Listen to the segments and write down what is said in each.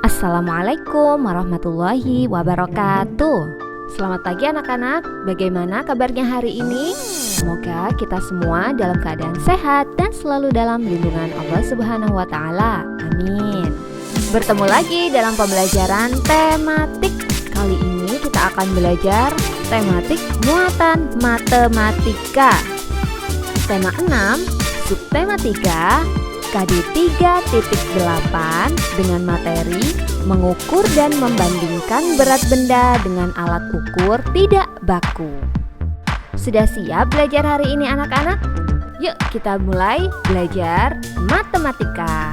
Assalamualaikum warahmatullahi wabarakatuh. Selamat pagi anak-anak, bagaimana kabarnya hari ini? Semoga kita semua dalam keadaan sehat dan selalu dalam lindungan Allah Subhanahu wa Ta'ala. Amin. Bertemu lagi dalam pembelajaran tematik. Kali ini kita akan belajar tematik muatan matematika. Tema 6, subtema 3, KD 3.8 dengan materi mengukur dan membandingkan berat benda dengan alat ukur tidak baku. Sudah siap belajar hari ini anak-anak? Yuk kita mulai belajar matematika.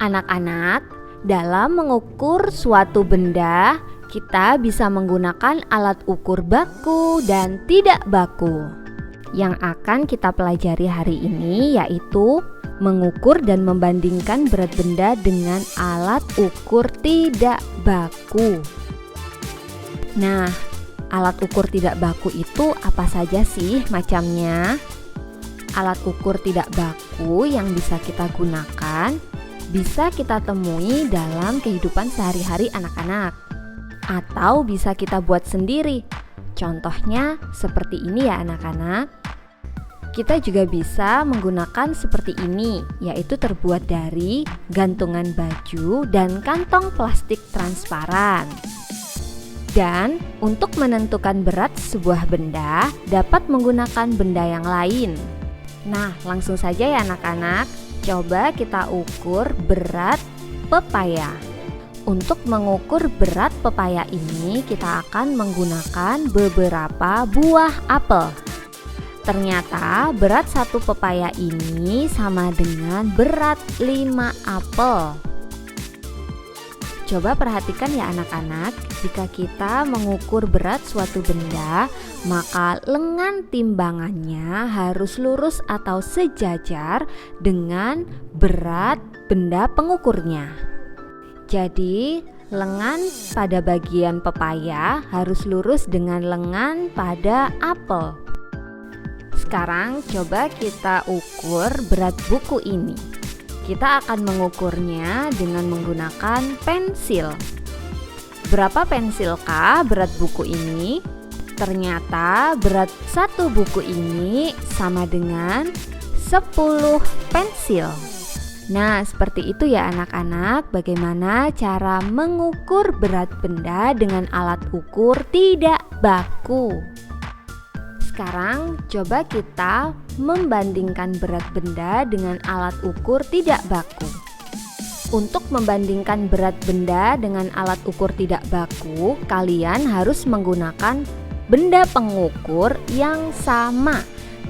Anak-anak, dalam mengukur suatu benda, kita bisa menggunakan alat ukur baku dan tidak baku. Yang akan kita pelajari hari ini yaitu mengukur dan membandingkan berat benda dengan alat ukur tidak baku. Nah, alat ukur tidak baku itu apa saja sih macamnya? Alat ukur tidak baku yang bisa kita gunakan bisa kita temui dalam kehidupan sehari-hari anak-anak, atau bisa kita buat sendiri. Contohnya seperti ini ya anak-anak. Kita juga bisa menggunakan seperti ini, yaitu terbuat dari gantungan baju dan kantong plastik transparan. Dan untuk menentukan berat sebuah benda dapat menggunakan benda yang lain. Nah, langsung saja ya anak-anak. Coba kita ukur berat pepaya. Untuk mengukur berat pepaya ini kita akan menggunakan beberapa buah apel. Ternyata berat satu pepaya ini sama dengan berat 5 apel. Coba perhatikan ya anak-anak, jika kita mengukur berat suatu benda, maka lengan timbangannya harus lurus atau sejajar dengan berat benda pengukurnya. Jadi, lengan pada bagian pepaya harus lurus dengan lengan pada apel. Sekarang coba kita ukur berat buku ini. Kita akan mengukurnya dengan menggunakan pensil. Berapa pensilkah berat buku ini? Ternyata berat satu buku ini sama dengan 10 pensil. Nah, seperti itu ya anak-anak, bagaimana cara mengukur berat benda dengan alat ukur tidak baku. Sekarang coba kita membandingkan berat benda dengan alat ukur tidak baku. Untuk membandingkan berat benda dengan alat ukur tidak baku, kalian harus menggunakan benda pengukur yang sama.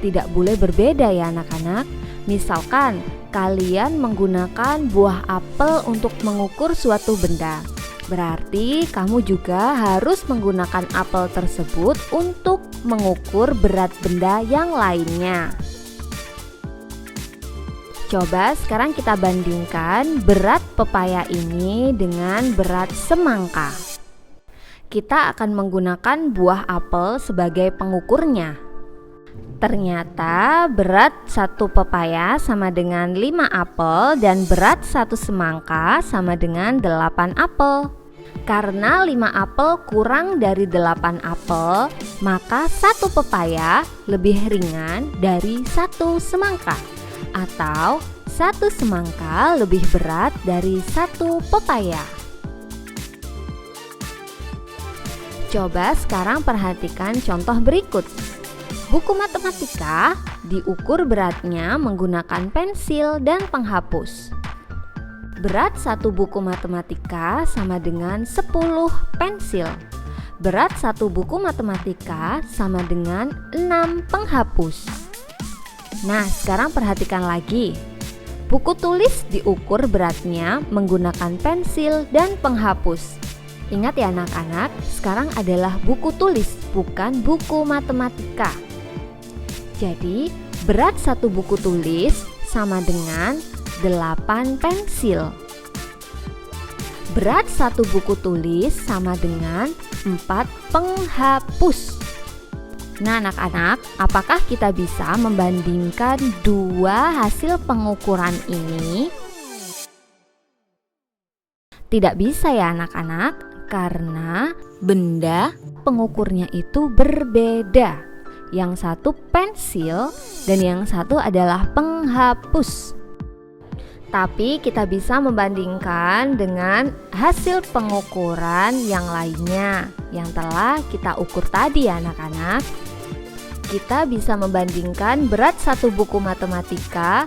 Tidak boleh berbeda ya anak-anak. Misalkan kalian menggunakan buah apel untuk mengukur suatu benda, berarti kamu juga harus menggunakan apel tersebut untuk mengukur berat benda yang lainnya. Coba sekarang kita bandingkan berat pepaya ini dengan berat semangka. Kita akan menggunakan buah apel sebagai pengukurnya. Ternyata berat satu pepaya sama dengan 5 apel dan berat satu semangka sama dengan 8 apel. Karena 5 apel kurang dari 8 apel, maka satu pepaya lebih ringan dari satu semangka, atau satu semangka lebih berat dari satu pepaya. Coba sekarang perhatikan contoh berikut. Buku matematika diukur beratnya menggunakan pensil dan penghapus. Berat satu buku matematika sama dengan 10 pensil. Berat satu buku matematika sama dengan 6 penghapus. Nah, sekarang perhatikan lagi. Buku tulis diukur beratnya menggunakan pensil dan penghapus. Ingat ya anak-anak, sekarang adalah buku tulis, bukan buku matematika. Jadi, berat satu buku tulis sama dengan 8 pensil. Berat satu buku tulis sama dengan 4 penghapus. Nah anak-anak, apakah kita bisa membandingkan dua hasil pengukuran ini? Tidak bisa ya anak-anak, karena benda pengukurnya itu berbeda. Yang satu pensil dan yang satu adalah penghapus. Tapi kita bisa membandingkan dengan hasil pengukuran yang lainnya yang telah kita ukur tadi ya anak-anak. Kita bisa membandingkan berat satu buku matematika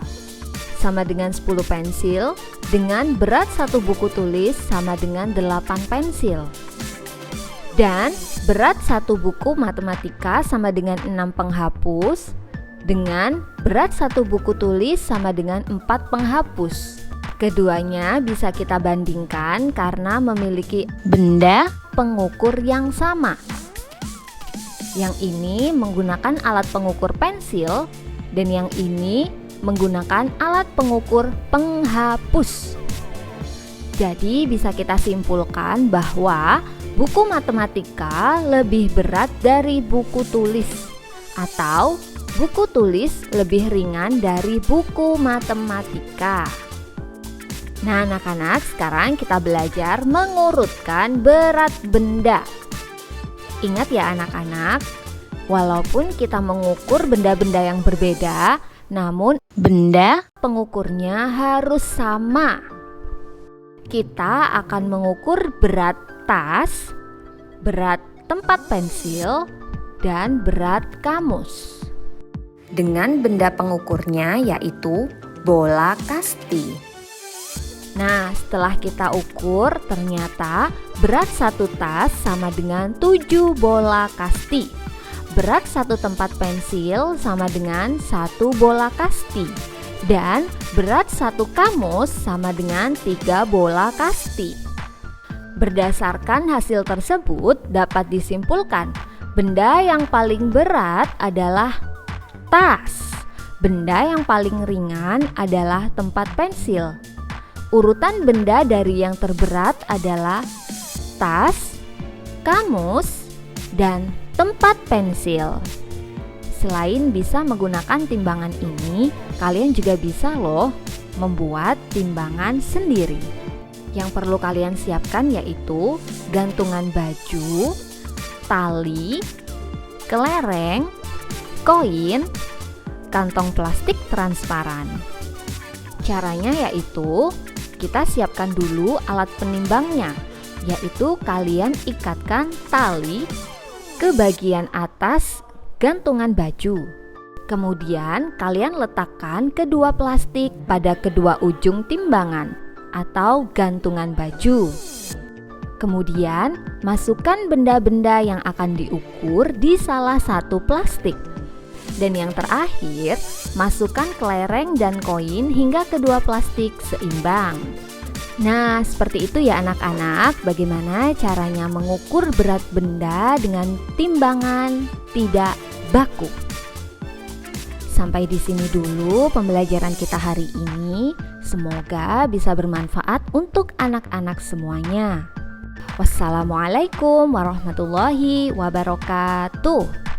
sama dengan 10 pensil dengan berat satu buku tulis sama dengan 8 pensil. Dan berat satu buku matematika sama dengan 6 penghapus dengan berat satu buku tulis sama dengan 4 penghapus. Keduanya bisa kita bandingkan karena memiliki benda pengukur yang sama. Yang ini menggunakan alat pengukur pensil dan yang ini menggunakan alat pengukur penghapus. Jadi bisa kita simpulkan bahwa buku matematika lebih berat dari buku tulis atau buku tulis lebih ringan dari buku matematika. Nah anak-anak, sekarang kita belajar mengurutkan berat benda. Ingat ya anak-anak, walaupun kita mengukur benda-benda yang berbeda, namun benda pengukurnya harus sama. Kita akan mengukur berat tas, berat tempat pensil, dan berat kamus dengan benda pengukurnya yaitu bola kasti. Nah, setelah kita ukur ternyata berat satu tas sama dengan 7 bola kasti. Berat satu tempat pensil sama dengan 1 bola kasti. Dan berat satu kamus sama dengan 3 bola kasti. Berdasarkan hasil tersebut dapat disimpulkan benda yang paling berat adalah tas. Benda yang paling ringan adalah tempat pensil. Urutan benda dari yang terberat adalah tas, kamus, dan tempat pensil. Selain bisa menggunakan timbangan ini, kalian juga bisa loh membuat timbangan sendiri. Yang perlu kalian siapkan yaitu gantungan baju, tali, kelereng, koin, kantong plastik transparan. Caranya yaitu kita siapkan dulu alat penimbangnya, yaitu kalian ikatkan tali ke bagian atas gantungan baju. Kemudian kalian letakkan kedua plastik pada kedua ujung timbangan atau gantungan baju. Kemudian masukkan benda-benda yang akan diukur di salah satu plastik. Dan yang terakhir, masukkan kelereng dan koin hingga kedua plastik seimbang. Nah, seperti itu ya anak-anak, bagaimana caranya mengukur berat benda dengan timbangan tidak baku. Sampai di sini dulu pembelajaran kita hari ini. Semoga bisa bermanfaat untuk anak-anak semuanya. Wassalamualaikum warahmatullahi wabarakatuh.